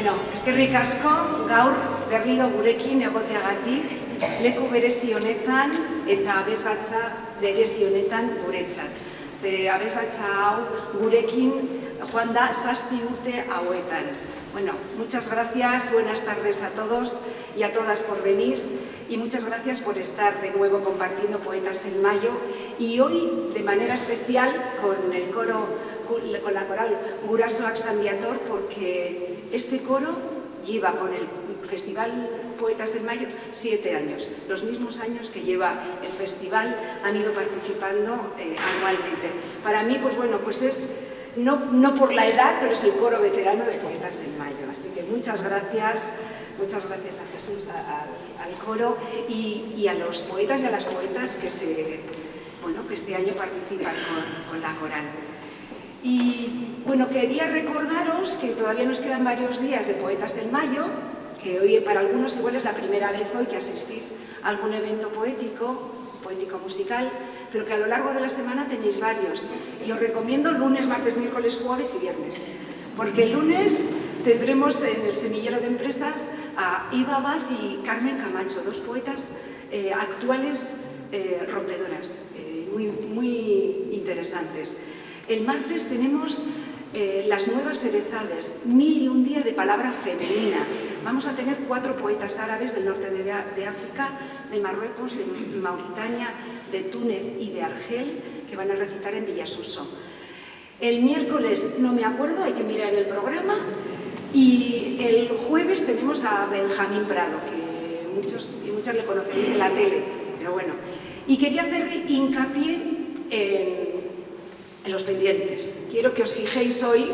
Bueno, eskerrik asko gaur berriro gurekin egoteagatik, leku berezi honetan eta abesbatza berezi honetan guretzat. Ze abesbatza hau gurekin joan da 7 urte hauetan. Bueno, muchas gracias, buenas tardes a todos y a todas por venir y muchas gracias por estar de nuevo compartiendo Poetas en Mayo y hoy de manera especial con el coro, con la coral Gurasoak Sanbiator, porque este coro lleva con el Festival Poetas en Mayo 7 años, los mismos años que lleva el festival, han ido participando anualmente. Para mí, pues bueno, pues es no por la edad, pero es el coro veterano de Poetas en Mayo. Así que muchas gracias a Jesús, al coro y a los poetas y a las poetas que este año participan con la coral. Y bueno, quería recordaros que todavía nos quedan varios días de Poetas en Mayo, que hoy para algunos igual es la primera vez hoy que asistís a algún evento poético musical, pero que a lo largo de la semana tenéis varios. Y os recomiendo lunes, martes, miércoles, jueves y viernes, porque el lunes tendremos en el Semillero de Empresas a Eva Abad y Carmen Camacho, dos poetas actuales rompedoras, muy interesantes. El martes tenemos las nuevas Cerezades, 1001 día de palabra femenina. Vamos a tener 4 poetas árabes del norte de África, de Marruecos, de Mauritania, de Túnez y de Argel, que van a recitar en Villasuso. El miércoles no me acuerdo, hay que mirar el programa. Y el jueves tenemos a Benjamín Prado, que muchos y muchas le conoceréis de la tele, pero bueno. Y quería hacer hincapié en los pendientes. Quiero que os fijéis hoy,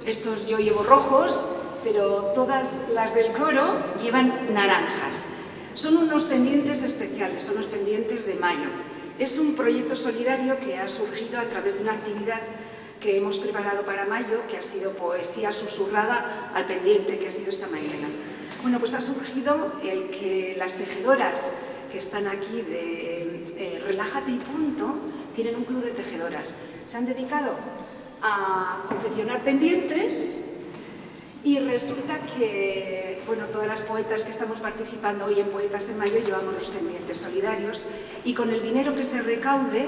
estos yo llevo rojos, pero todas las del coro llevan naranjas. Son unos pendientes especiales, son los pendientes de mayo. Es un proyecto solidario que ha surgido a través de una actividad que hemos preparado para mayo, que ha sido poesía susurrada al pendiente, que ha sido esta mañana. Bueno, pues ha surgido el que las tejedoras que están aquí de Relájate y Punto tienen un club de tejedoras. Se han dedicado a confeccionar pendientes y resulta que, bueno, todas las poetas que estamos participando hoy en Poetas en Mayo llevamos los pendientes solidarios y con el dinero que se recaude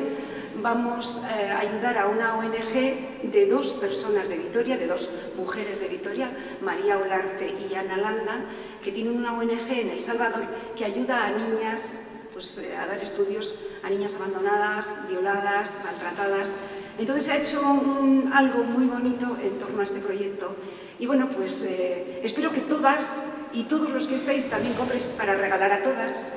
vamos a ayudar a una ONG de 2 personas de Vitoria, de 2 mujeres de Vitoria, María Olarte y Ana Landa, que tienen una ONG en El Salvador que ayuda a niñas a dar estudios a niñas abandonadas, violadas, maltratadas. Entonces se ha hecho algo muy bonito en torno a este proyecto. Y bueno, pues espero que todas y todos los que estáis también compréis para regalar a todas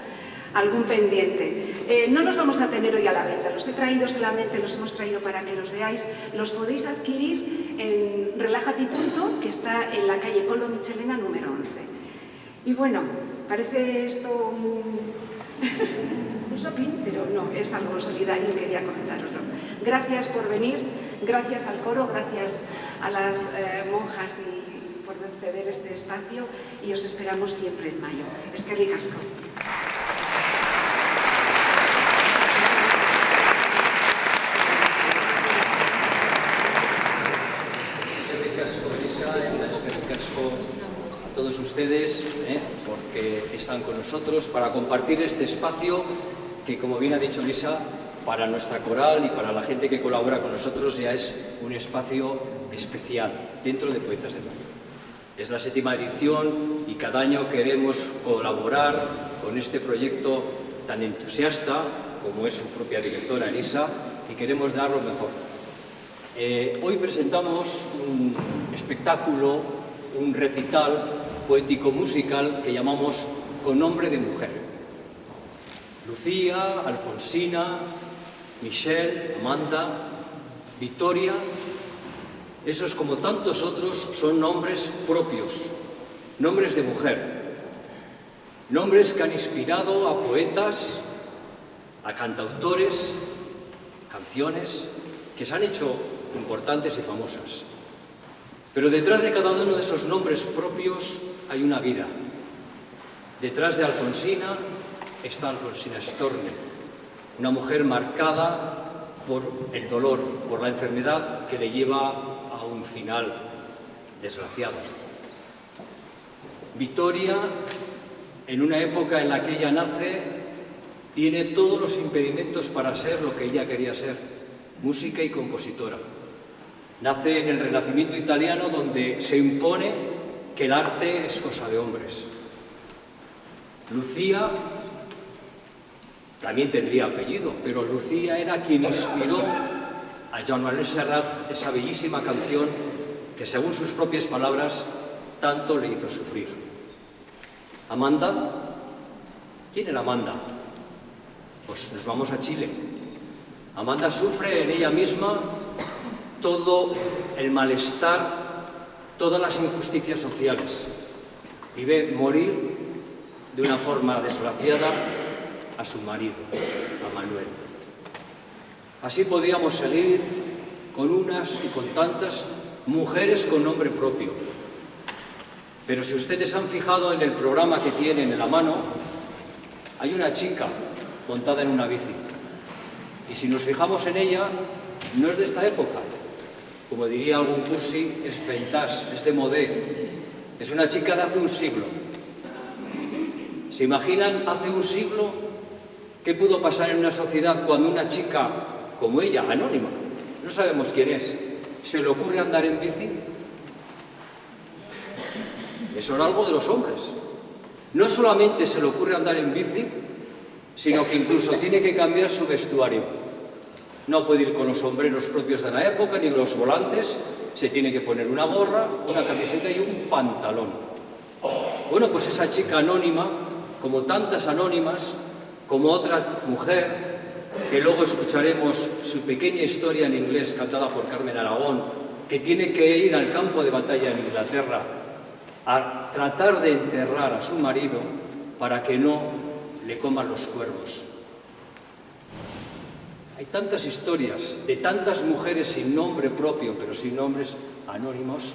algún pendiente. No los vamos a tener hoy a la venta, los he traído solamente, los hemos traído para que los veáis. Los podéis adquirir en Relájate y Punto, que está en la calle Colo Michelena número 11. Y bueno, parece esto un shopping, pero no, es algo solidario y quería comentároslo. Gracias por venir, gracias al coro, gracias a las monjas y por ceder este espacio y os esperamos siempre en mayo. Eskerrik asko. A todos ustedes, porque están con nosotros para compartir este espacio que, como bien ha dicho Lisa, para nuestra coral y para la gente que colabora con nosotros ya es un espacio especial dentro de Poetas de Mayo. Es la 7ª edición y cada año queremos colaborar con este proyecto tan entusiasta como es su propia directora Elisa y queremos dar lo mejor. Hoy presentamos un espectáculo, un recital poético-musical que llamamos Con nombre de mujer. Lucía, Alfonsina, Michelle, Amanda, Victoria, esos como tantos otros son nombres propios, nombres de mujer, nombres que han inspirado a poetas, a cantautores, canciones que se han hecho importantes y famosas. Pero detrás de cada uno de esos nombres propios hay una vida. Detrás de Alfonsina está Alfonsina Storni, una mujer marcada por el dolor, por la enfermedad que le lleva a un final desgraciado. Vitoria, en una época en la que ella nace, tiene todos los impedimentos para ser lo que ella quería ser, música y compositora. Nace en el Renacimiento italiano, donde se impone que el arte es cosa de hombres. Lucía también tendría apellido, pero Lucía era quien inspiró a Joan Manuel Serrat esa bellísima canción que, según sus propias palabras, tanto le hizo sufrir. Amanda, ¿quién era Amanda? Pues nos vamos a Chile. Amanda sufre en ella misma todo el malestar, todas las injusticias sociales, y ve morir de una forma desgraciada a su marido, a Manuel. Así podríamos seguir con unas y con tantas mujeres con nombre propio. Pero si ustedes se han fijado en el programa que tienen en la mano, hay una chica montada en una bici. Y si nos fijamos en ella, no es de esta época. Como diría algún cursi, es vintage, es de modé. Es una chica de hace un siglo. ¿Se imaginan hace un siglo qué pudo pasar en una sociedad cuando una chica como ella, anónima, no sabemos quién es, se le ocurre andar en bici? Eso era algo de los hombres. No solamente se le ocurre andar en bici, sino que incluso tiene que cambiar su vestuario. No puede ir con los sombreros propios de la época, ni los volantes, se tiene que poner una gorra, una camiseta y un pantalón. Bueno, pues esa chica anónima, como tantas anónimas, como otra mujer, que luego escucharemos su pequeña historia en inglés cantada por Carmen Aragón, que tiene que ir al campo de batalla en Inglaterra a tratar de enterrar a su marido para que no le coman los cuervos. Hay tantas historias de tantas mujeres sin nombre propio, pero sin nombres anónimos,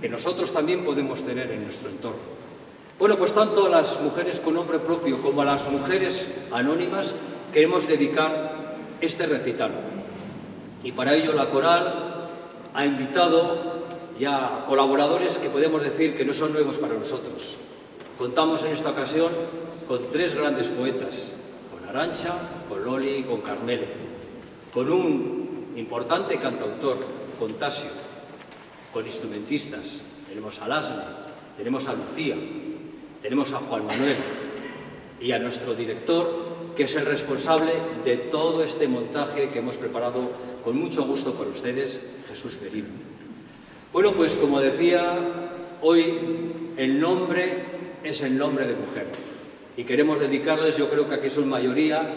que nosotros también podemos tener en nuestro entorno. Bueno, pues tanto a las mujeres con nombre propio como a las mujeres anónimas queremos dedicar este recital. Y para ello la coral ha invitado ya colaboradores que podemos decir que no son nuevos para nosotros. Contamos en esta ocasión con 3 grandes poetas, con Arantxa, con Loli y con Carmelo, con un importante cantautor, con Tasio, con instrumentistas. Tenemos a Lasne, tenemos a Lucía, tenemos a Juan Manuel y a nuestro director, que es el responsable de todo este montaje que hemos preparado con mucho gusto para ustedes, Jesús Merino. Bueno, pues como decía, hoy el nombre es el nombre de mujer. Y queremos dedicarles, yo creo que aquí son mayoría,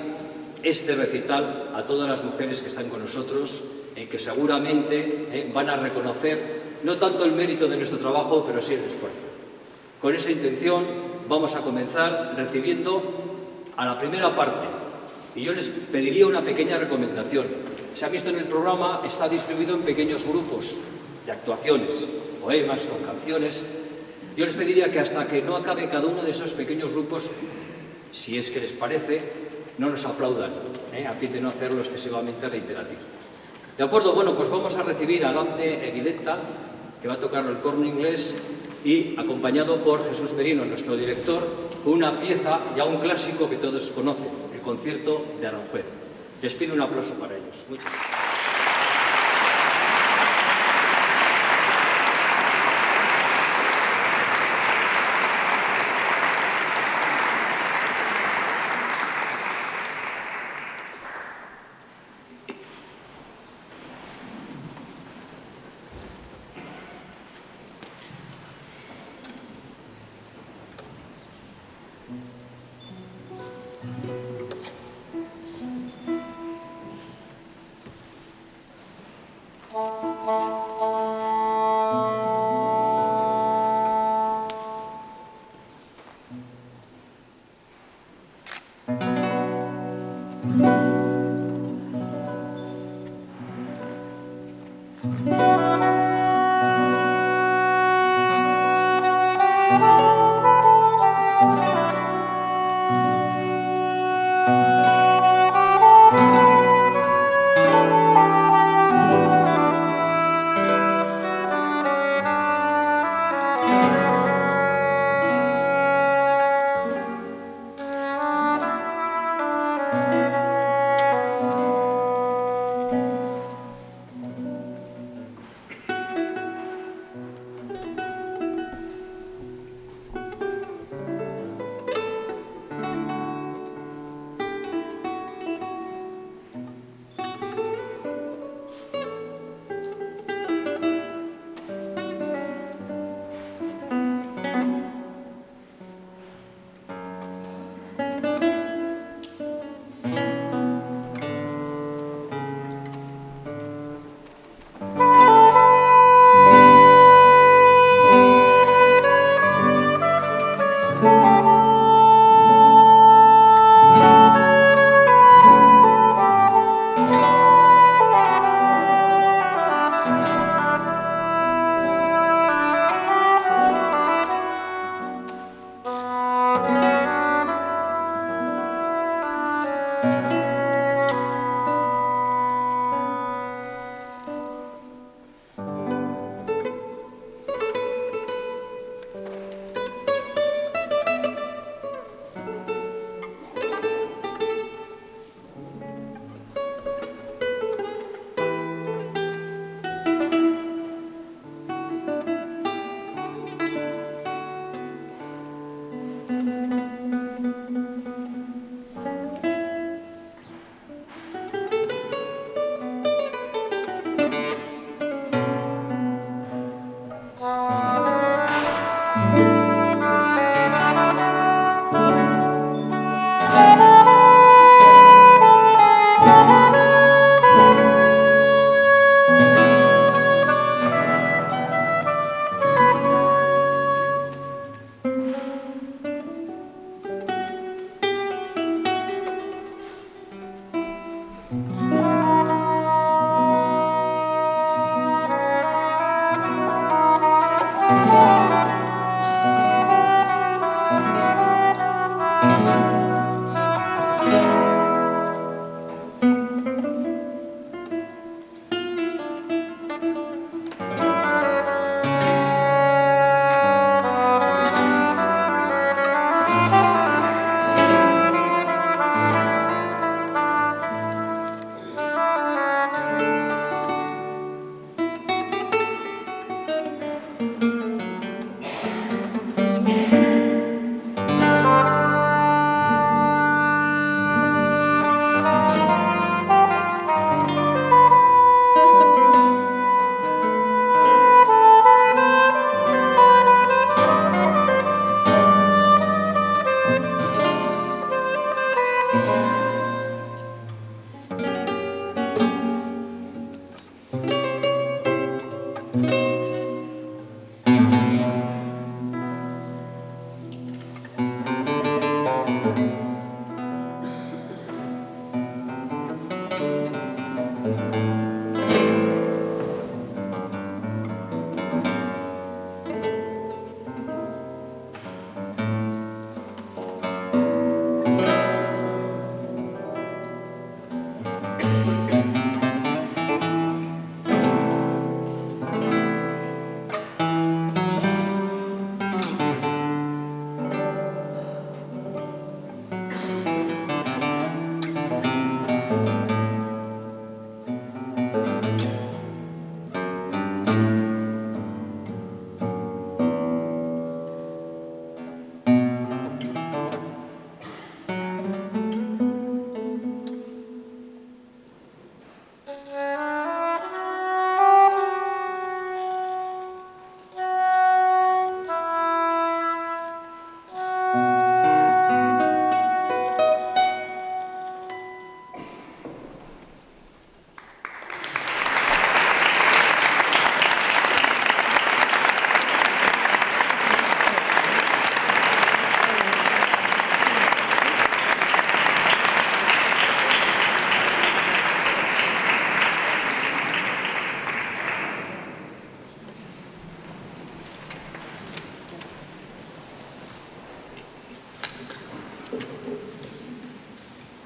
este recital a todas las mujeres que están con nosotros, que seguramente van a reconocer no tanto el mérito de nuestro trabajo, pero sí el esfuerzo. Con esa intención vamos a comenzar recibiendo a la primera parte. Y yo les pediría una pequeña recomendación. Se ha visto en el programa, está distribuido en pequeños grupos de actuaciones, poemas con canciones. Yo les pediría que hasta que no acabe cada uno de esos pequeños grupos, si es que les parece, no nos aplaudan, a fin de no hacerlo excesivamente reiterativo. ¿De acuerdo? Bueno, pues vamos a recibir a Lande Eguileta, que va a tocar el corno inglés, y acompañado por Jesús Merino, nuestro director, con una pieza, ya un clásico que todos conocen, el concierto de Aranjuez. Les pido un aplauso para ellos. Muchas gracias.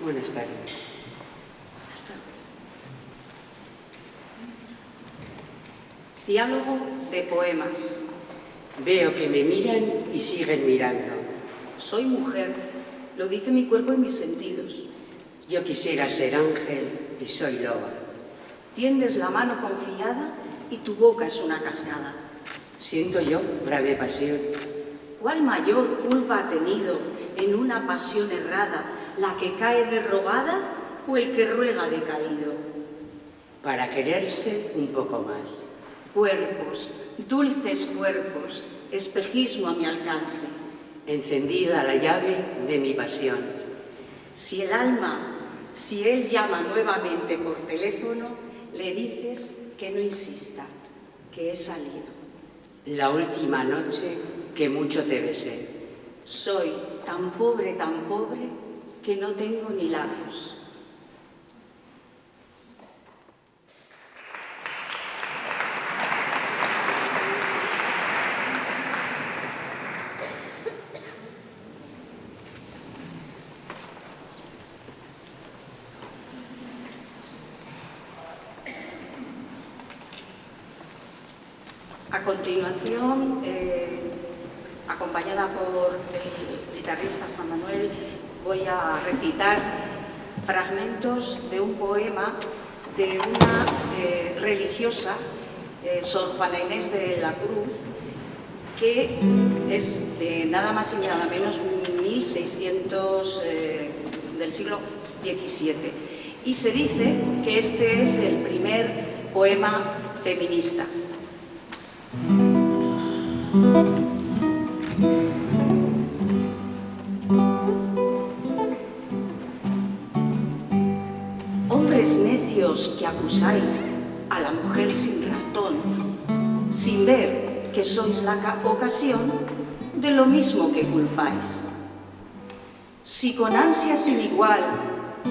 Buenas tardes. Buenas tardes. Diálogo de poemas. Veo que me miran y siguen mirando. Soy mujer, lo dice mi cuerpo y mis sentidos. Yo quisiera ser ángel y soy loba. Tiendes la mano confiada y tu boca es una cascada. Siento yo grave pasión. ¿Cuál mayor culpa ha tenido en una pasión errada, la que cae derrobada o el que ruega decaído? Para quererse un poco más. Cuerpos, dulces cuerpos, espejismo a mi alcance. Encendida la llave de mi pasión. Si el alma, si él llama nuevamente por teléfono, le dices que no insista, que he salido. La última noche que mucho te besé. Soy tan pobre, que no tengo ni labios. A continuación, acompañada por el guitarrista Juan Manuel, voy a recitar fragmentos de un poema de una religiosa, Sor Juana Inés de la Cruz, que es de nada más y nada menos 1600 del siglo XVII. Y se dice que este es el primer poema feminista. Hombres necios que acusáis a la mujer sin razón, sin ver que sois la ocasión de lo mismo que culpáis. Si con ansia sin igual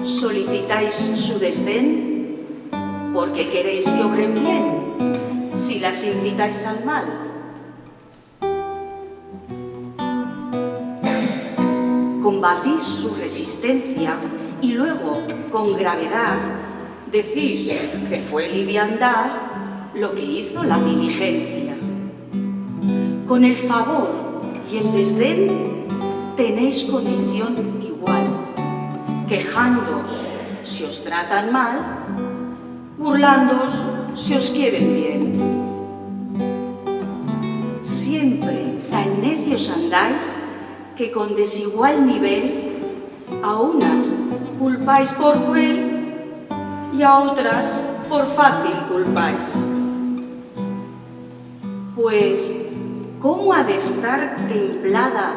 solicitáis su desdén, porque queréis que obren bien, si las incitáis al mal. Combatís su resistencia y luego, con gravedad, decís que fue liviandad lo que hizo la diligencia. Con el favor y el desdén tenéis condición igual, quejándoos si os tratan mal, burlándoos si os quieren bien. Siempre tan necios andáis que con desigual nivel a unas culpáis por cruel y a otras por fácil culpáis. Pues, ¿cómo ha de estar templada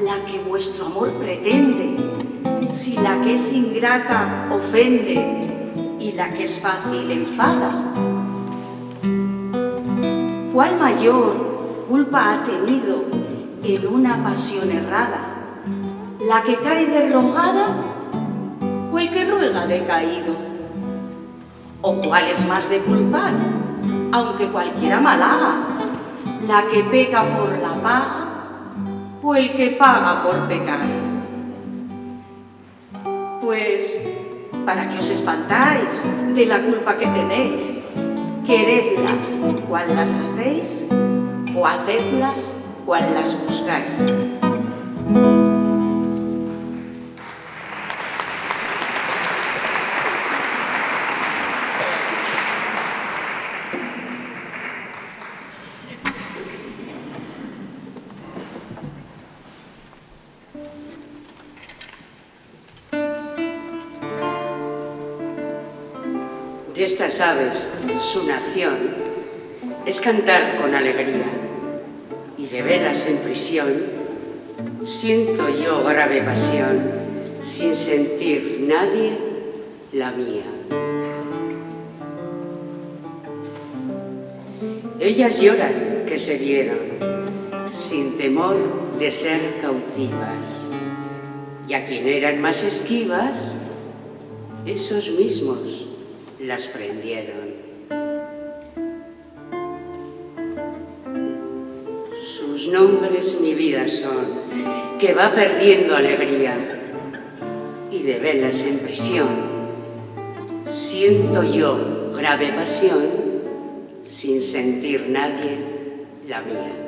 la que vuestro amor pretende, si la que es ingrata ofende y la que es fácil enfada? ¿Cuál mayor culpa ha tenido en una pasión errada, la que cae derrogada o el que ruega decaído? ¿O cuál es más de culpar? Aunque cualquiera mal haga, la que peca por la paga o el que paga por pecar. Pues, ¿para qué os espantáis de la culpa que tenéis? Queredlas cual las hacéis o hacedlas cual las buscáis. De estas aves, su nación es cantar con alegría, y de verlas en prisión siento yo grave pasión, sin sentir nadie la mía. Ellas lloran que se vieron, sin temor de ser cautivas, y a quien eran más esquivas, esos mismos las prendieron. Sus nombres mi vida son, que va perdiendo alegría, y de verlas en prisión siento yo grave pasión, sin sentir nadie la mía.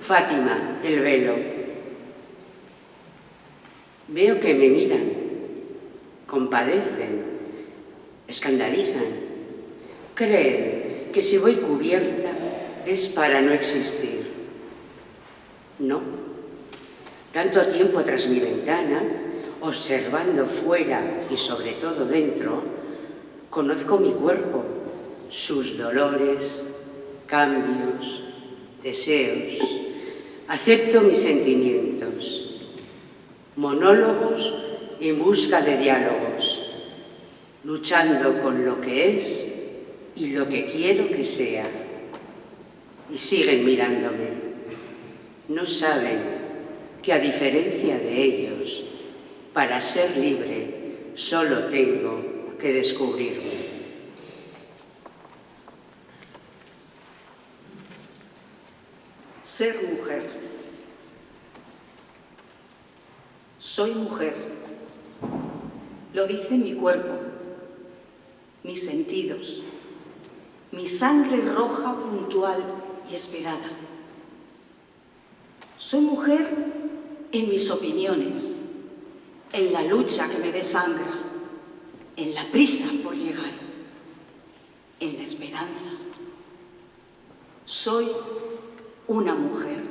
Fátima, el velo. Veo que me miran, compadecen, escandalizan. Creen que si voy cubierta es para no existir. No. Tanto tiempo tras mi ventana, observando fuera y sobre todo dentro, conozco mi cuerpo, sus dolores, cambios, deseos. Acepto mis sentimientos, monólogos en busca de diálogos, luchando con lo que es y lo que quiero que sea. Y siguen mirándome. No saben que a diferencia de ellos, para ser libre solo tengo que descubrirme. Ser mujer. Soy mujer. Lo dice mi cuerpo, mis sentidos, mi sangre roja, puntual y esperada. Soy mujer en mis opiniones, en la lucha que me desangra, en la prisa por llegar, en la esperanza. Soy una mujer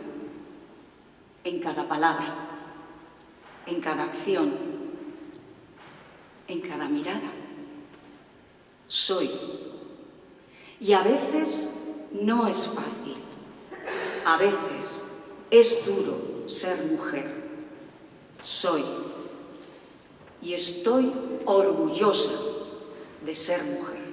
en cada palabra, en cada acción, en cada mirada. Soy. Y a veces no es fácil. A veces es duro ser mujer. Soy. Y estoy orgullosa de ser mujer.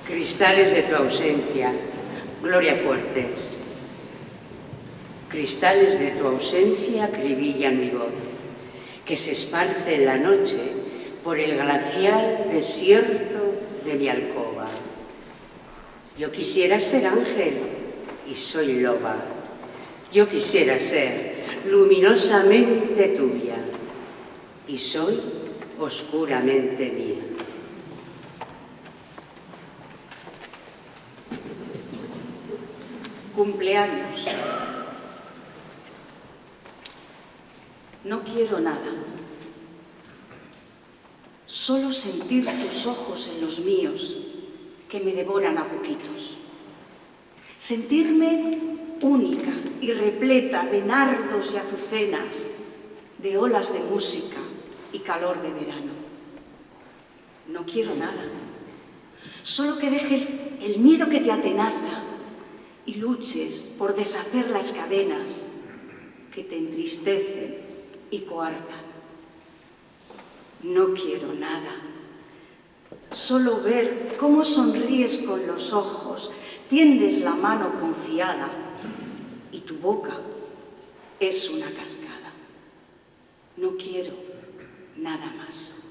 Cristales de tu ausencia, Gloria Fuertes. Cristales de tu ausencia acribillan mi voz, que se esparce en la noche por el glacial desierto de mi alcoba. Yo quisiera ser ángel y soy loba, Yo quisiera ser luminosamente tuya y soy oscuramente mía. Cumpleaños. No quiero nada. Solo sentir tus ojos en los míos, que me devoran a poquitos. Sentirme única y repleta de nardos y azucenas, de olas de música y calor de verano. No quiero nada. Solo que dejes el miedo que te atenaza y luches por deshacer las cadenas que te entristecen y coartan. No quiero nada. Solo ver cómo sonríes con los ojos, tiendes la mano confiada y tu boca es una cascada. No quiero nada más.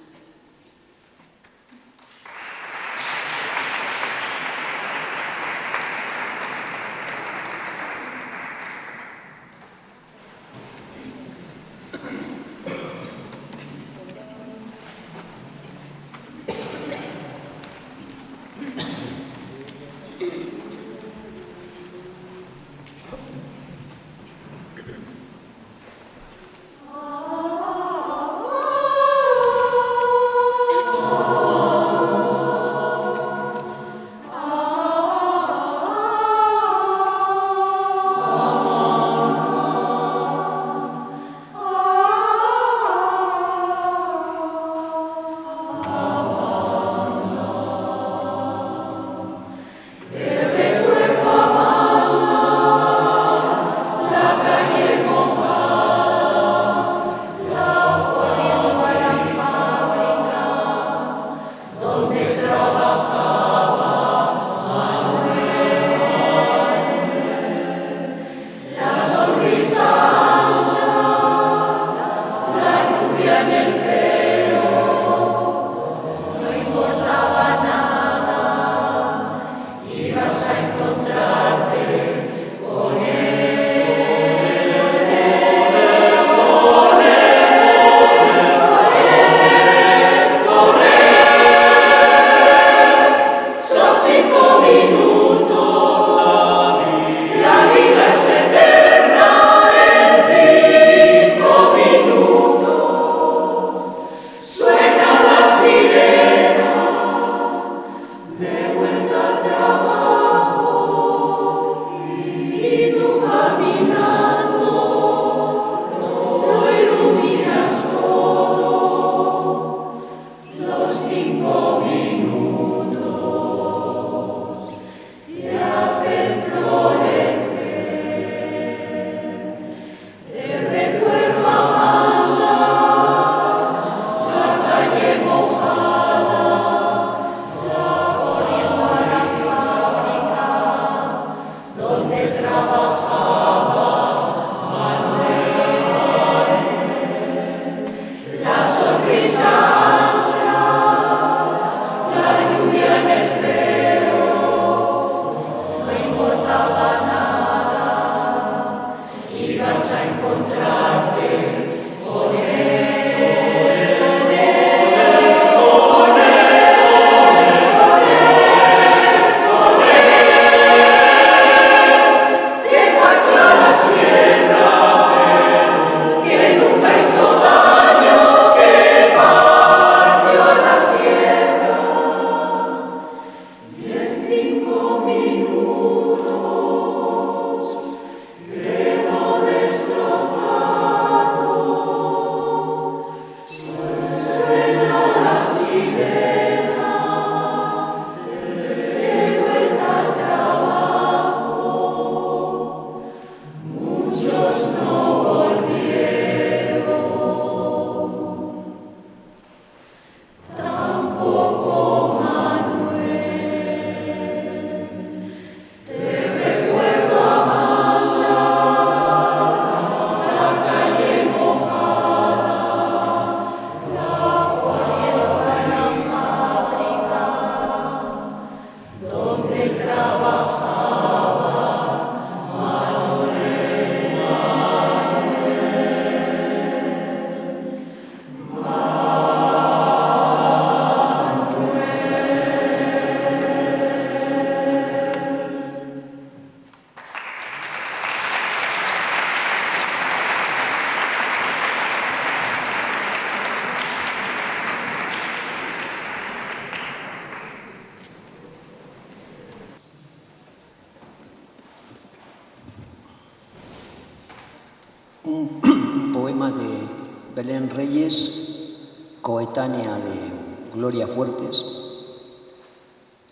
Un poema de Belén Reyes, coetánea de Gloria Fuertes,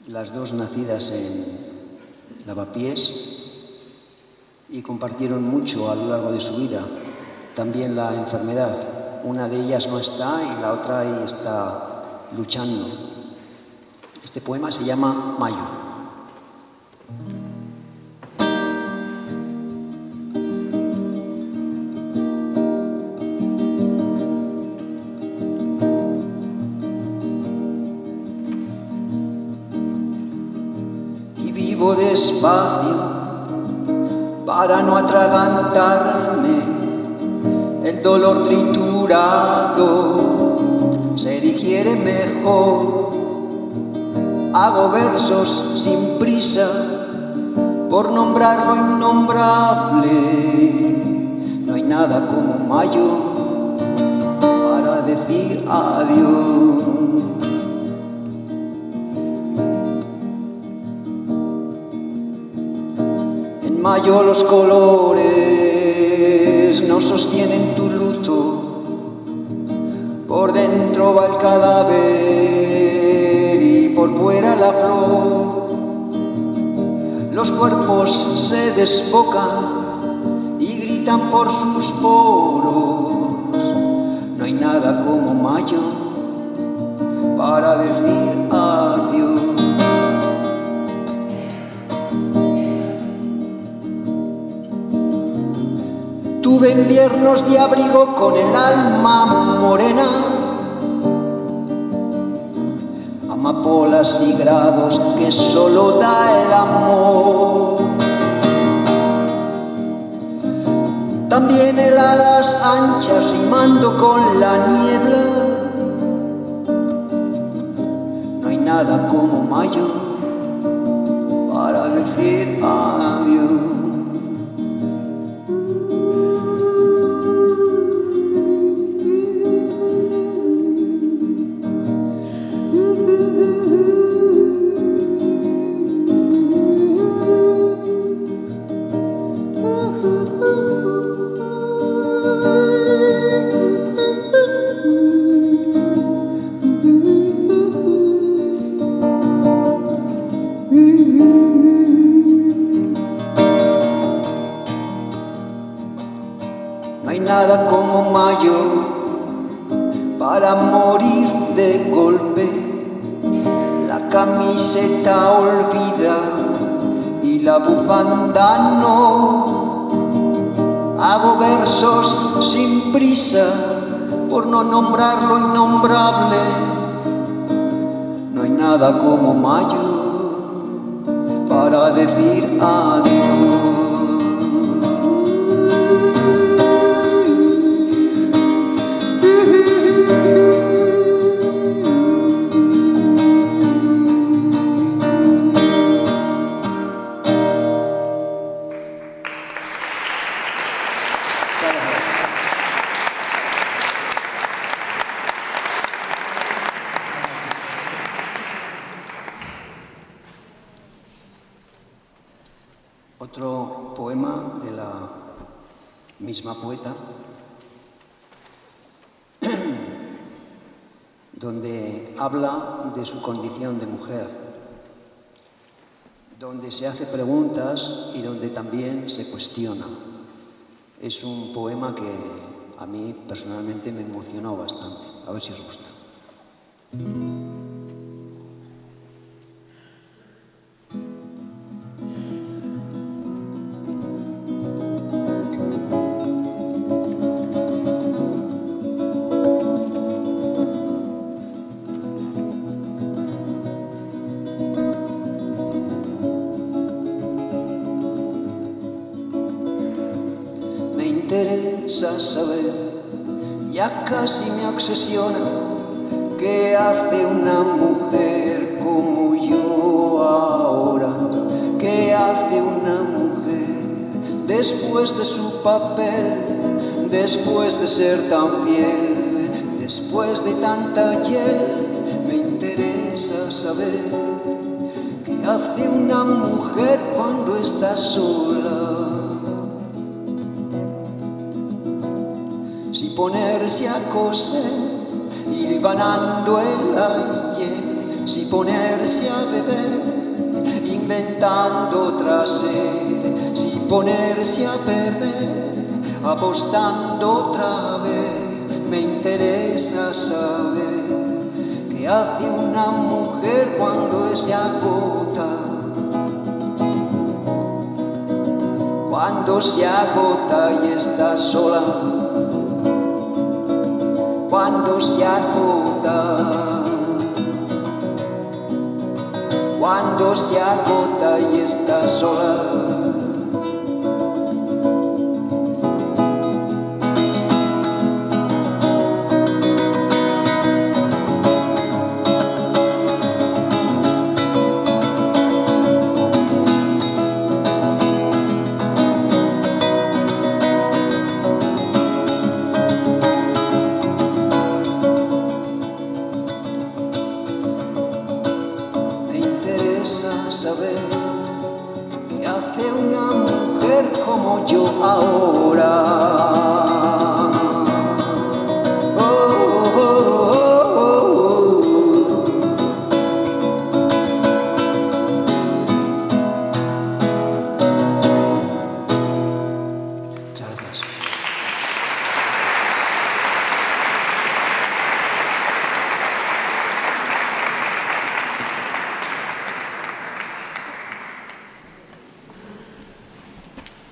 las dos nacidas en Lavapiés y compartieron mucho a lo largo de su vida, también la enfermedad. Una de ellas no está y la otra ahí está luchando. Este poema se llama Mayo. Vivo despacio para no atragantarme, el dolor triturado se digiere mejor. Hago versos sin prisa por nombrar lo innombrable. No hay nada como mayo para decir adiós. En mayo los colores no sostienen tu luto, por dentro va el cadáver y por fuera la flor. Los cuerpos se desbocan y gritan por sus poros. No hay nada como mayo para decir adiós. Tuve inviernos de abrigo con el alma morena, amapolas y grados que solo da el amor. También heladas anchas rimando con la niebla. No hay nada como mayo para decir adiós. No hay nada como mayo para morir de golpe. La camiseta olvida y la bufanda no. Hago versos sin prisa por no nombrar lo innombrable. No hay nada como mayo para decir adiós. Otro poema de la misma poeta, donde habla de su condición de mujer, donde se hace preguntas y donde también se cuestiona. Es un poema que a mí personalmente me emocionó bastante. A ver si os gusta. Me interesa saber, ya casi me obsesiona, qué hace una mujer como yo ahora. ¿Qué hace una mujer después de su papel, después de ser tan fiel, después de tanta hiel? Me interesa saber qué hace una mujer cuando está sola. si ponerse a coser, hilvanando el ayer, si ponerse a beber, inventando otra sed, si ponerse a perder, apostando otra vez. Me interesa saber qué hace una mujer cuando se agota, cuando se agota y está sola, cuando se agota, cuando se agota y está sola. Saber qué hace una mujer como yo ahora. Muchas gracias.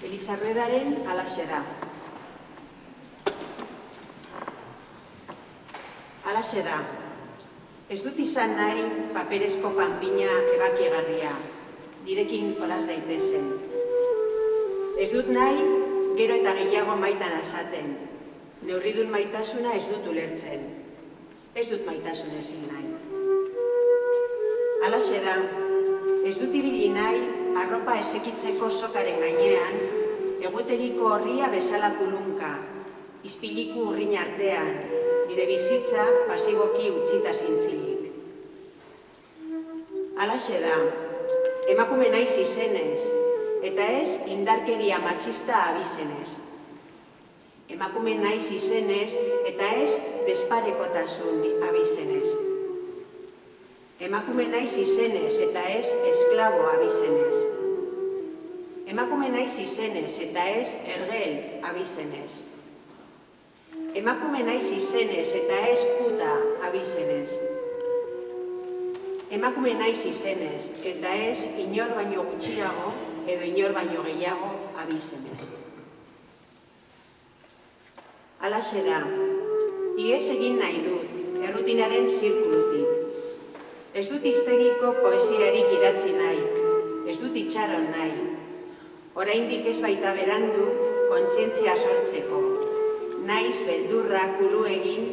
Elizarredaren alaxe da. Alaxe da. Ez dut izan nahi paperezko panpina ebakiegarria, nirekin jolas daitezen. Ez dut nahi gero eta gehiago maitan asaten, neurridun maitasuna ez dut ulertzen. Ez dut maitasun ezin nahi. Alaxe da. Ez dut ibili nahi arropa esekitzeko sokaren gainean, egutegiko horria bezala kulunka, izpiliku urrin artean, nire bizitza pasiboki utzita zintzilik. Alaxe da, emakume naiz izenez, eta ez indarkeria matxista abizenez. Emakume naiz izenez, eta ez desparekotasun abizenez. Emakume naiz izenez, eta ez esklabo abizenez. Emakume naiz izenez, eta ez ergel abizenez. Emakume naiz izenez, eta ez puta abizenez. Emakume naiz izenez, eta ez inor baino gutxiago edo inor baino gehiago abizenez. Alaxe da, ihes egin nahi dut, errutinaren zirkulutik. Ez dut hiztegiko poesiarik idatzi nahi, ez dut itxaron nahi. Oraindik ez baita berandu kontzientzia sortzeko. Naiz beldurra kulu egin,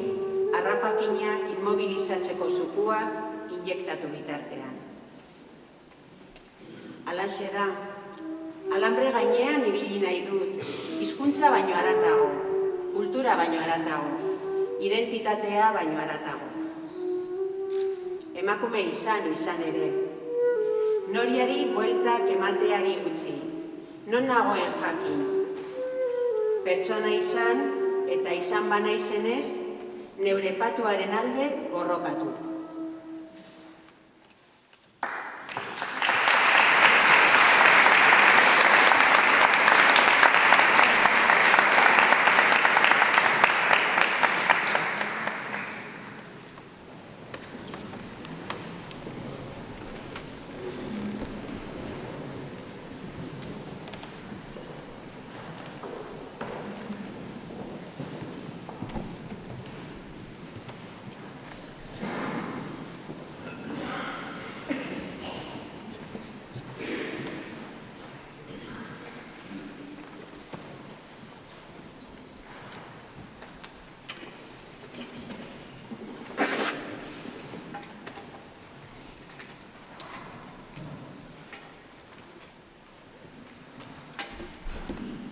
harrapakinak inmobilizatzeko zukuak injektatu bitartean. Alaxe da, alambre gainean ibili nahi dut, hizkuntza baino haratago, kultura baino haratago, identitatea baino haratago. Emakume izan ere, noriari bueltak emateari utzi, non nagoen jakin. Pertsona izan eta izan bana izenez, neure patuaren alde borrokatu.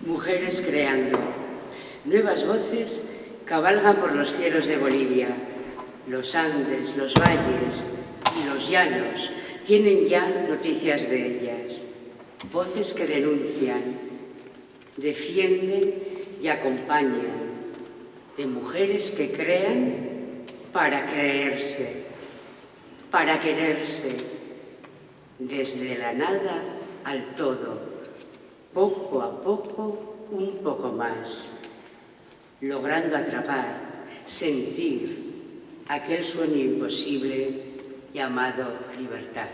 Mujeres creando. Nuevas voces cabalgan por los cielos de Bolivia. Los Andes, los valles y los llanos tienen ya noticias de ellas. Voces que denuncian, defienden y acompañan. de mujeres que crean para creerse, para quererse, desde la nada al todo, poco a poco, un poco más, logrando atrapar, sentir aquel sueño imposible llamado libertad.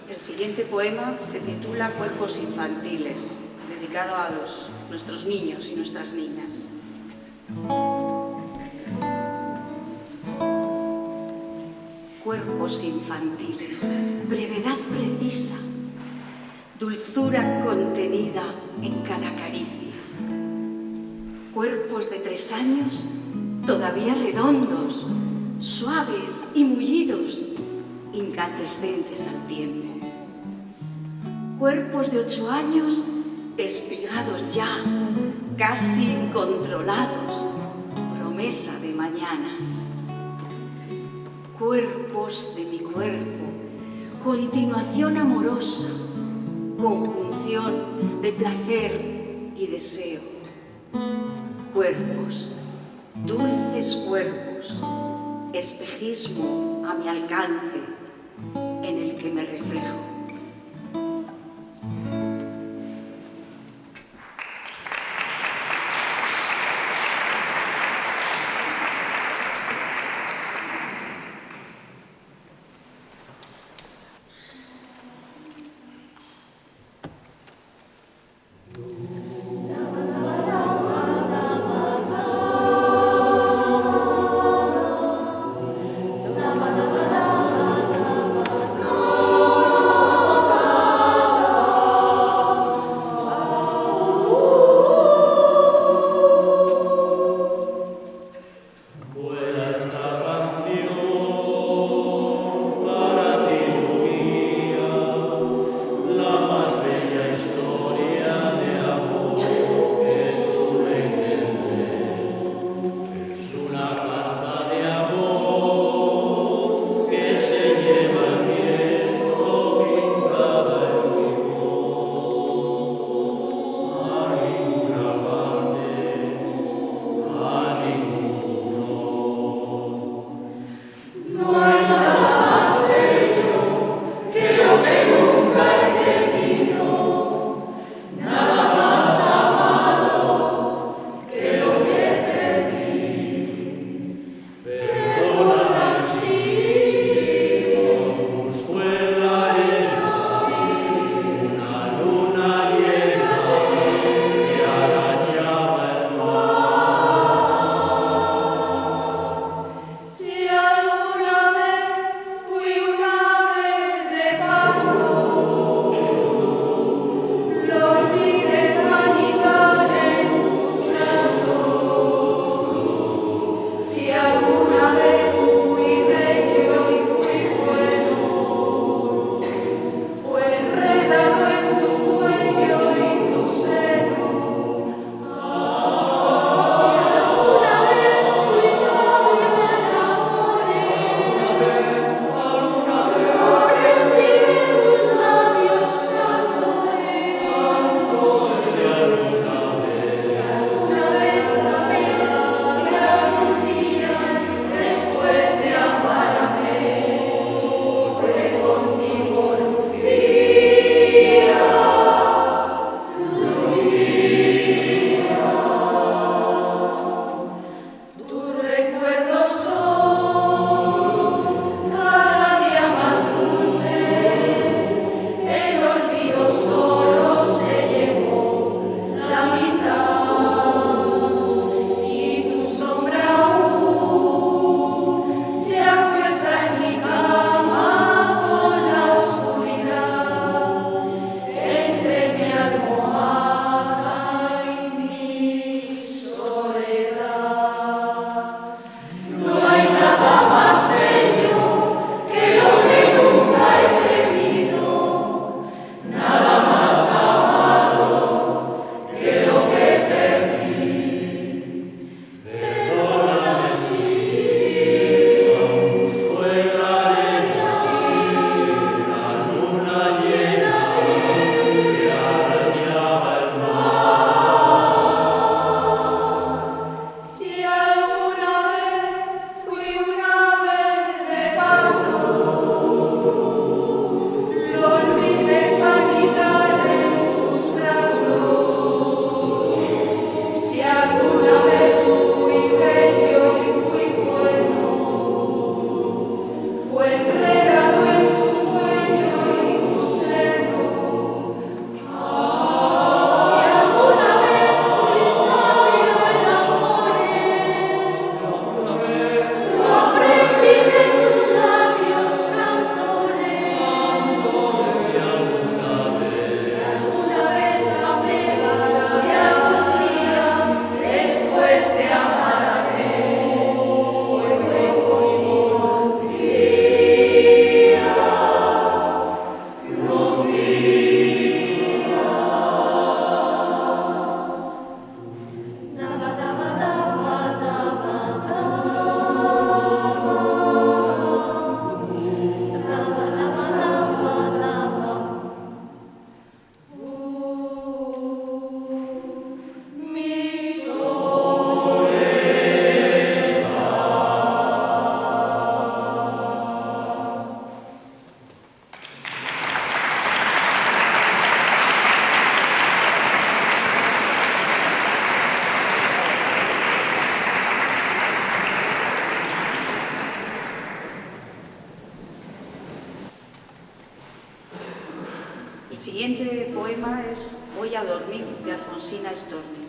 El siguiente poema se titula Cuerpos infantiles, dedicado a nuestros niños y nuestras niñas. Cuerpos infantiles, brevedad precisa, dulzura contenida en cada caricia. Cuerpos de 3 años, todavía redondos, suaves y mullidos, incandescentes al tiempo. Cuerpos de 8 años, espigados ya, casi incontrolados, promesa de mañanas. Cuerpos de mi cuerpo, continuación amorosa, conjunción de placer y deseo. Cuerpos, dulces cuerpos, espejismo a mi alcance, en el que me reflejo. Si alguna vez siguiente poema es Voy a dormir, de Alfonsina Storni.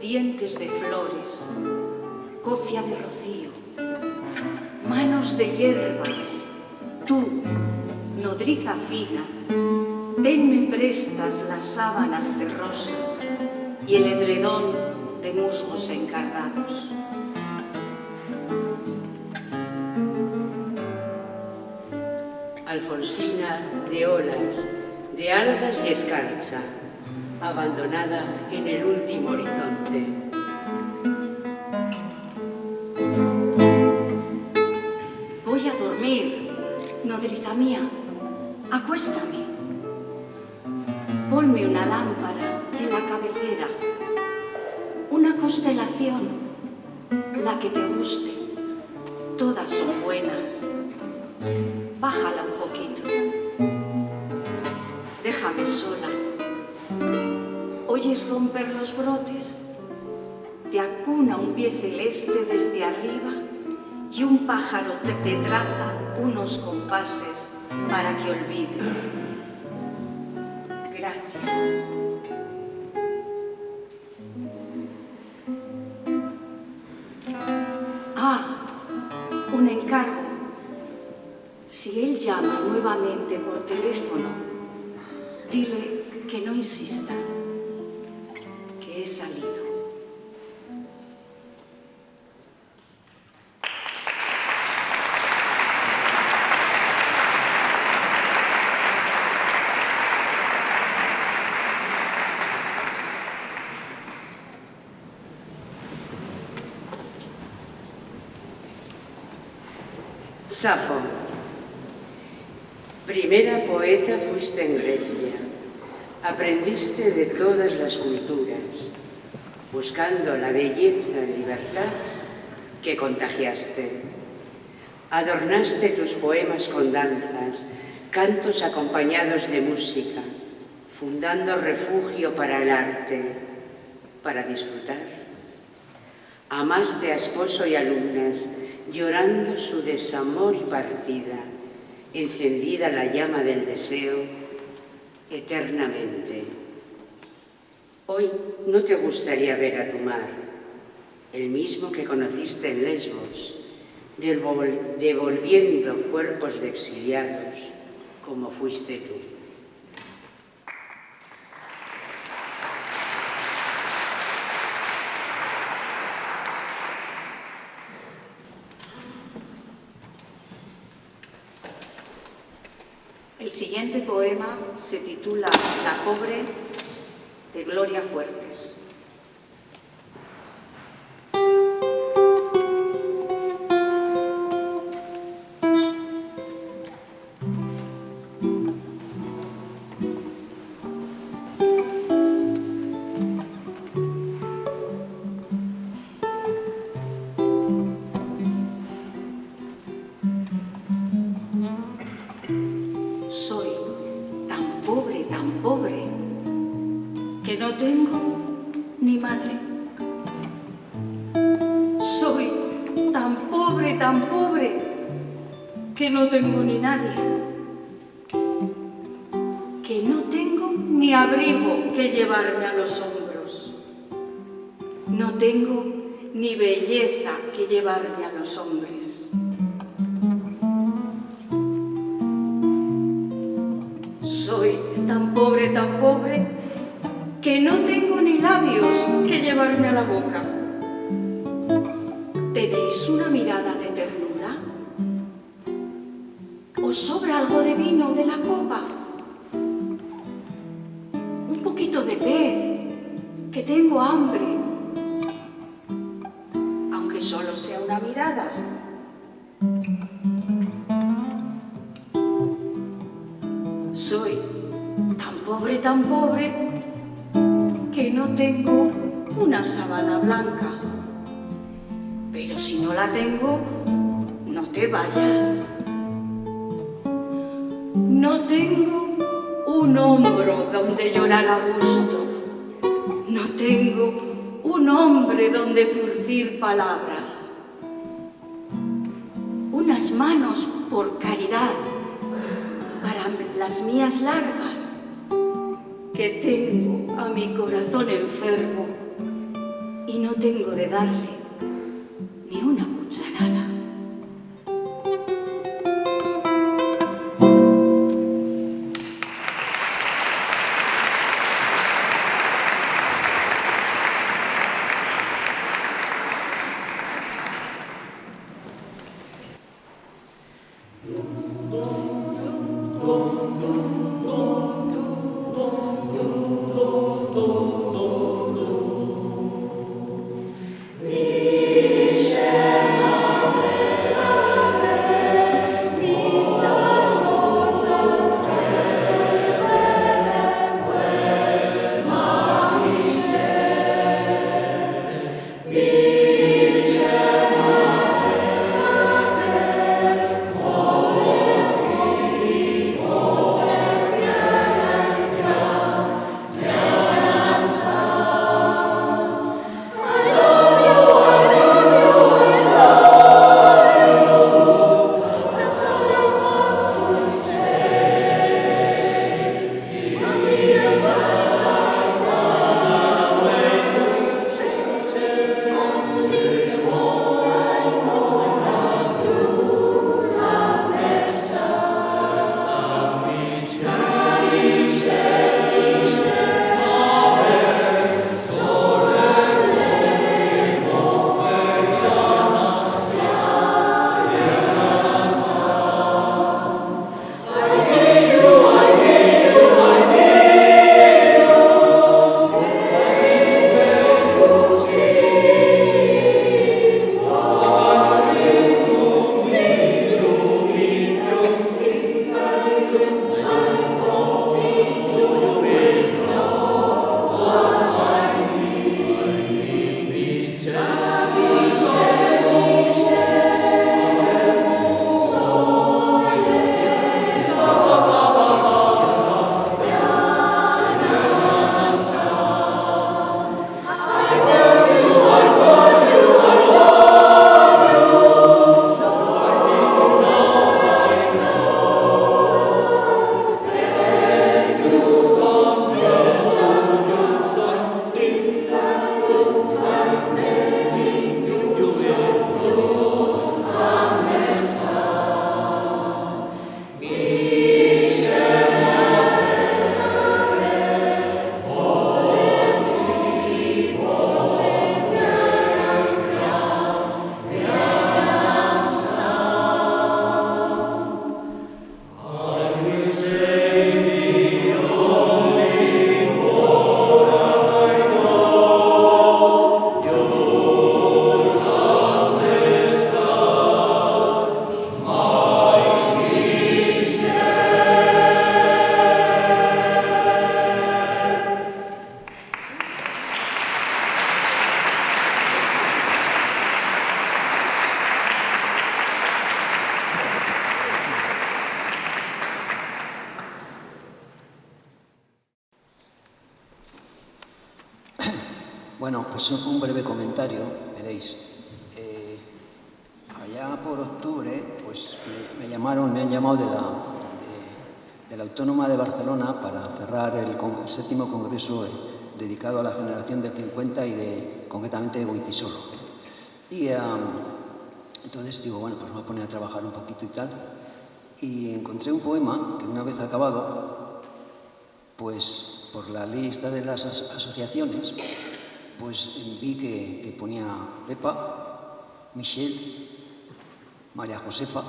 Dientes de flores, cofia de rocío, manos de hierbas, tú, nodriza fina, tenme prestas las sábanas de rosas y el edredón de musgos encardados. Alfonsina de olas, de algas y escarcha, abandonada en el último horizonte. Voy a dormir, nodriza mía, acuéstame. Ponme una lámpara en la cabecera, una constelación, la que te guste. Todas son buenas. Bájala un poquito. Déjame sola. ¿Oyes romper los brotes? Te acuna un pie celeste desde arriba y un pájaro te traza unos compases para que olvides. Gracias. Ah, un encargo. Si él llama nuevamente por teléfono, dile que no insista, que he salido. Safo. Primera poeta fuiste en Grecia. Aprendiste de todas las culturas, buscando la belleza y libertad que contagiaste. Adornaste tus poemas con danzas, cantos acompañados de música, fundando refugio para el arte, para disfrutar. Amaste a esposo y alumnas, llorando su desamor y partida, encendida la llama del deseo eternamente. Hoy no te gustaría ver a tu mar, el mismo que conociste en Lesbos, devolviendo cuerpos de exiliados como fuiste tú. El siguiente poema se titula La pobre, de Gloria Fuertes. Tan pobre, que no tengo ni madre. Soy tan pobre, que no tengo ni nadie. Que no tengo ni abrigo que llevarme a los hombros. No tengo ni belleza que llevarme a los hombres. Soy tan pobre, que no tengo ni labios que llevarme a la boca. ¿Tenéis una mirada de ternura? ¿Os sobra algo de vino de la copa? Un poquito de pez, que tengo hambre. Aunque solo sea una mirada. Soy tan pobre, que no tengo una sábana blanca. Pero si no la tengo, no te vayas. No tengo un hombro donde llorar a gusto. No tengo un hombre donde zurcir palabras. Unas manos por caridad para las mías largas, que tengo a mi corazón enfermo y no tengo de darle ni una cucharada. Bueno, pues un breve comentario, veréis. Allá por octubre, pues me han llamado de la Autónoma de Barcelona para cerrar el 7º Congreso dedicado a la generación del 50 y concretamente de Goytisolo. Y entonces digo, bueno, pues me voy a poner a trabajar un poquito y tal. Y encontré un poema que una vez acabado, pues por la lista de las asociaciones, pues vi que ponía Pepa, Michel, María Josefa,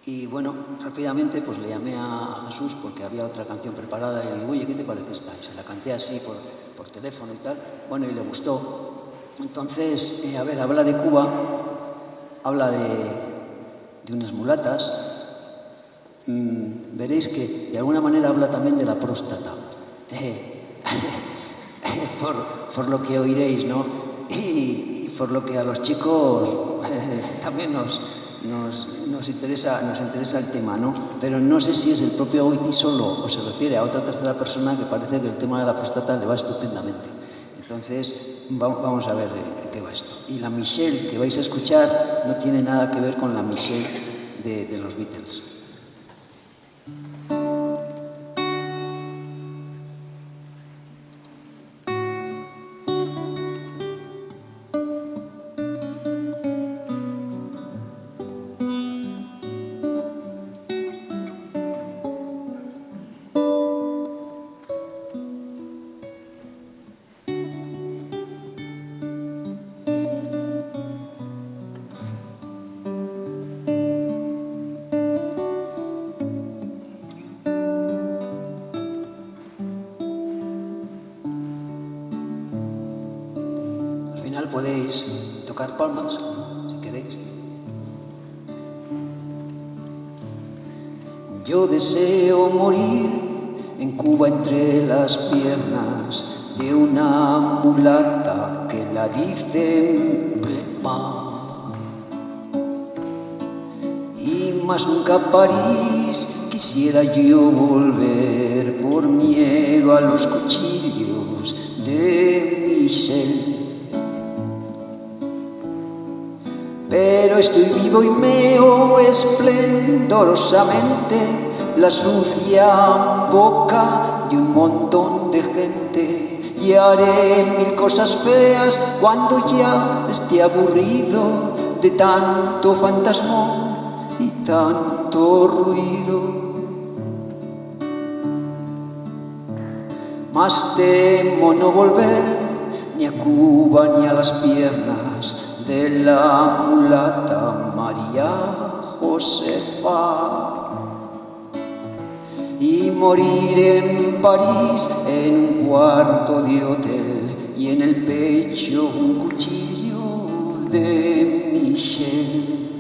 y bueno, rápidamente pues le llamé a Jesús porque había otra canción preparada y le digo, oye, ¿qué te parece esta? Y se la canté así por teléfono y tal, bueno, y le gustó, Entonces, a ver, habla de Cuba, habla de unas mulatas. Veréis que de alguna manera habla también de la próstata, por lo que oiréis, ¿no? Y por lo que a los chicos también nos interesa el tema, ¿no? Pero no sé si es el propio Goiti solo o se refiere a otra tercera persona que parece que el tema de la próstata le va estupendamente. Entonces, vamos a ver qué va esto. Y la Michelle que vais a escuchar no tiene nada que ver con la Michelle de los Beatles. Podéis tocar palmas, si queréis. Yo deseo morir en Cuba entre las piernas de una mulata que la dicen Pepa. Y más nunca a París quisiera yo volver por miedo a los cuchillos de Michel. Pero estoy vivo y meo esplendorosamente la sucia boca de un montón de gente. Y haré mil cosas feas cuando ya esté aburrido de tanto fantasmón y tanto ruido. Más temo no volver ni a Cuba ni a las piernas de la mulata María Josefa, y morir en París en un cuarto de hotel y en el pecho un cuchillo de Michel.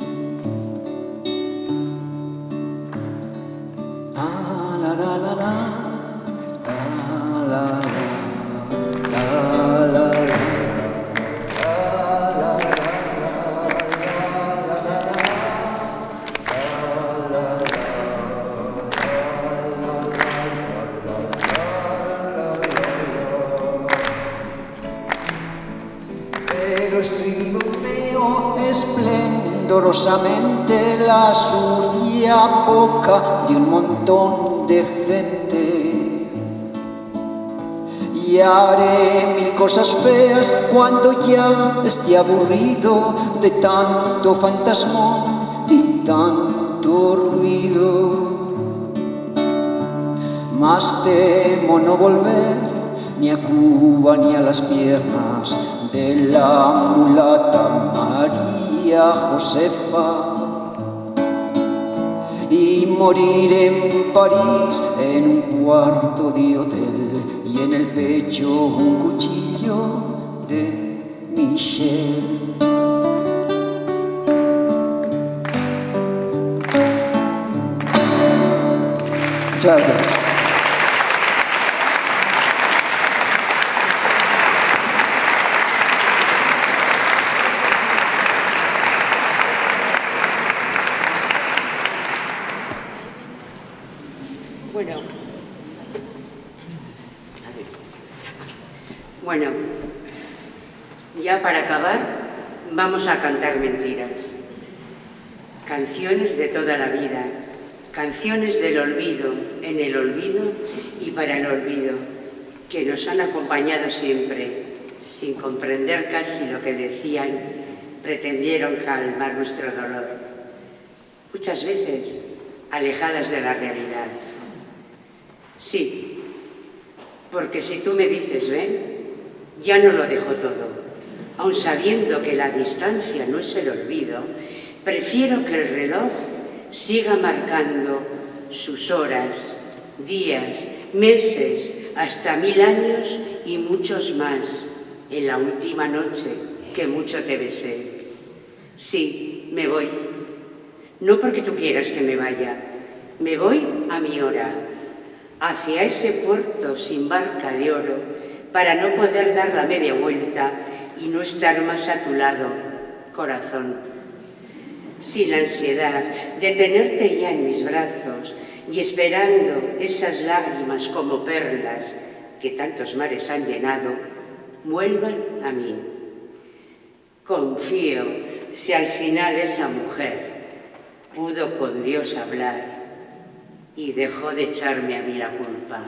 La la la la la, la la la, la la la. Esplendorosamente la sucia boca de un montón de gente, y haré mil cosas feas cuando ya esté aburrido de tanto fantasmón y tanto ruido. Más temo no volver ni a Cuba ni a las piernas de la mulata María Josefa, y morir en París en un cuarto de hotel y en el pecho un cuchillo de Michel. Muchas gracias. Bueno, ya para acabar, vamos a cantar mentiras. Canciones de toda la vida, canciones del olvido, en el olvido y para el olvido, que nos han acompañado siempre, sin comprender casi lo que decían, pretendieron calmar nuestro dolor, muchas veces alejadas de la realidad. Sí, porque si tú me dices, ven, ya no lo dejo todo. Aun sabiendo que la distancia no es el olvido, prefiero que el reloj siga marcando sus horas, días, meses, hasta 1000 años y muchos más, en la última noche que mucho te besé. Sí, me voy. No porque tú quieras que me vaya. Me voy a mi hora, hacia ese puerto sin barca de oro, para no poder dar la media vuelta y no estar más a tu lado, corazón. Sin la ansiedad de tenerte ya en mis brazos y esperando esas lágrimas como perlas que tantos mares han llenado, vuelvan a mí. Confío si al final esa mujer pudo con Dios hablar y dejó de echarme a mí la culpa.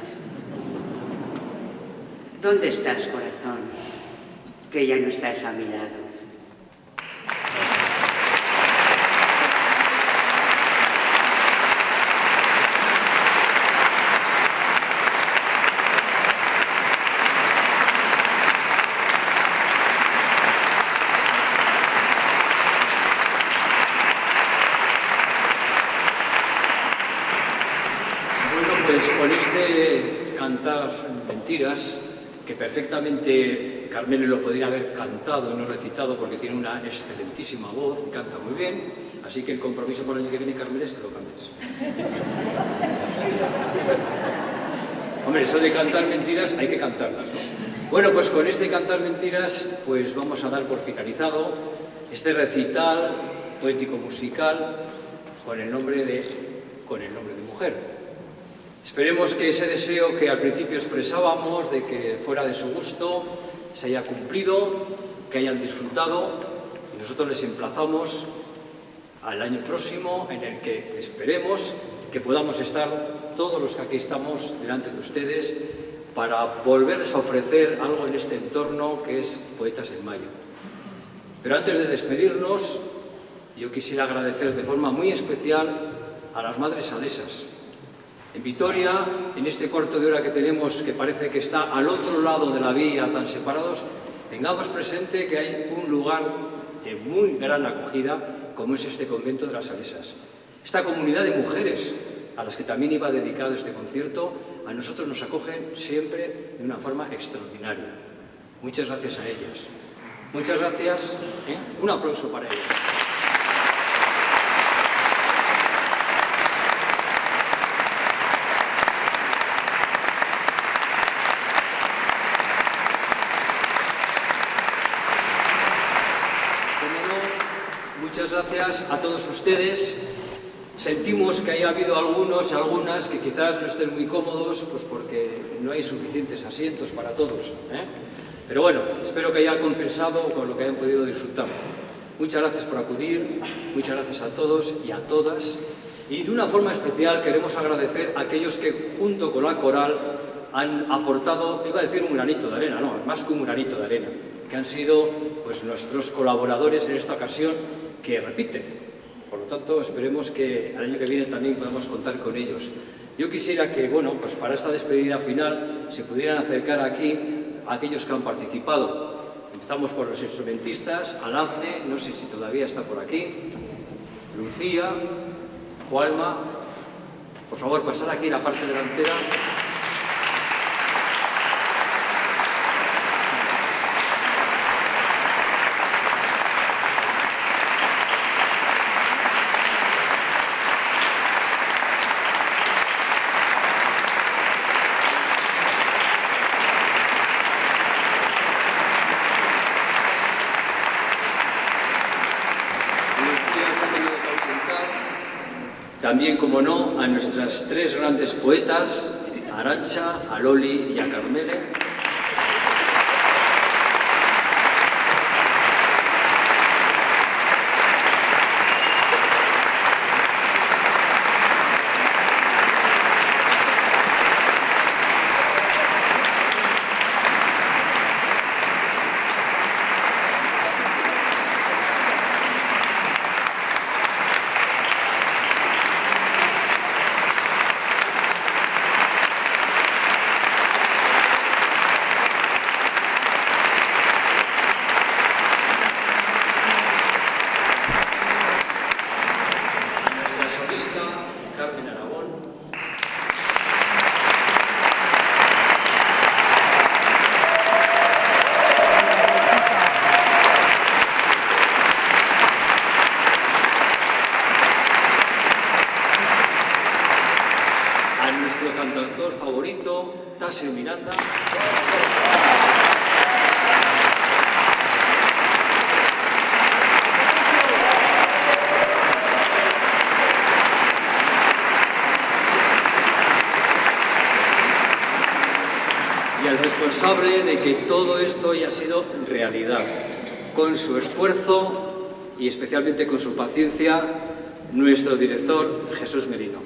¿Dónde estás, corazón? Que ya no estás a mi lado. Con este cantar mentiras, que perfectamente Carmele lo podría haber cantado y no recitado porque tiene una excelentísima voz y canta muy bien, así que el compromiso por el año que viene, Carmele, es que lo cantes. Hombre, eso de cantar mentiras hay que cantarlas, ¿no? Bueno, pues con este cantar mentiras, pues vamos a dar por finalizado este recital poético-musical con el nombre de mujer. Esperemos que ese deseo que al principio expresábamos de que fuera de su gusto se haya cumplido, que hayan disfrutado, y nosotros les emplazamos al año próximo en el que esperemos que podamos estar todos los que aquí estamos delante de ustedes para volverles a ofrecer algo en este entorno que es Poetas en Mayo. Pero antes de despedirnos, yo quisiera agradecer de forma muy especial a las madres salesas. En Vitoria, en este cuarto de hora que tenemos, que parece que está al otro lado de la vía, tan separados, tengamos presente que hay un lugar de muy gran acogida, como es este convento de las Salesas. Esta comunidad de mujeres, a las que también iba dedicado este concierto, a nosotros nos acogen siempre de una forma extraordinaria. Muchas gracias a ellas. Muchas gracias. Un aplauso para ellas. Muchas gracias a todos ustedes. Sentimos que haya habido algunos y algunas que quizás no estén muy cómodos, pues porque no hay suficientes asientos para todos, ¿eh? Pero bueno, espero que haya compensado con lo que hayan podido disfrutar. Muchas gracias por acudir, muchas gracias a todos y a todas. Y de una forma especial queremos agradecer a aquellos que junto con la coral han aportado, iba a decir un granito de arena, no, más que un granito de arena, que han sido pues nuestros colaboradores en esta ocasión, que repiten. Por lo tanto, esperemos que el año que viene también podamos contar con ellos. Yo quisiera que, bueno, pues para esta despedida final se pudieran acercar aquí a aquellos que han participado. Empezamos por los instrumentistas, Alange, no sé si todavía está por aquí, Lucía, Juanma. Por favor, pasad aquí en la parte delantera. También, como no, a nuestras tres grandes poetas, a Arantxa, a Loli y a Carmele. culpable de que todo esto haya sido realidad. Con su esfuerzo y especialmente con su paciencia, nuestro director Jesús Merino.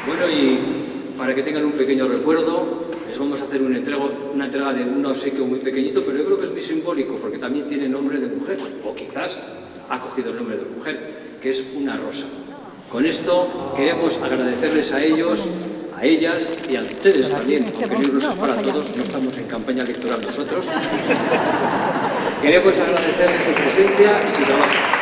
Bueno, y para que tengan un pequeño recuerdo, les vamos a hacer una entrega de un obsequio muy pequeñito, pero yo creo que es muy simbólico, porque también tiene nombre de mujer, o quizás ha cogido el nombre de mujer, que es una rosa. Con esto queremos agradecerles a ellos, a ellas y a ustedes también, porque no hay rosas para todos, no estamos en campaña electoral nosotros. Queremos agradecerles su presencia y su trabajo.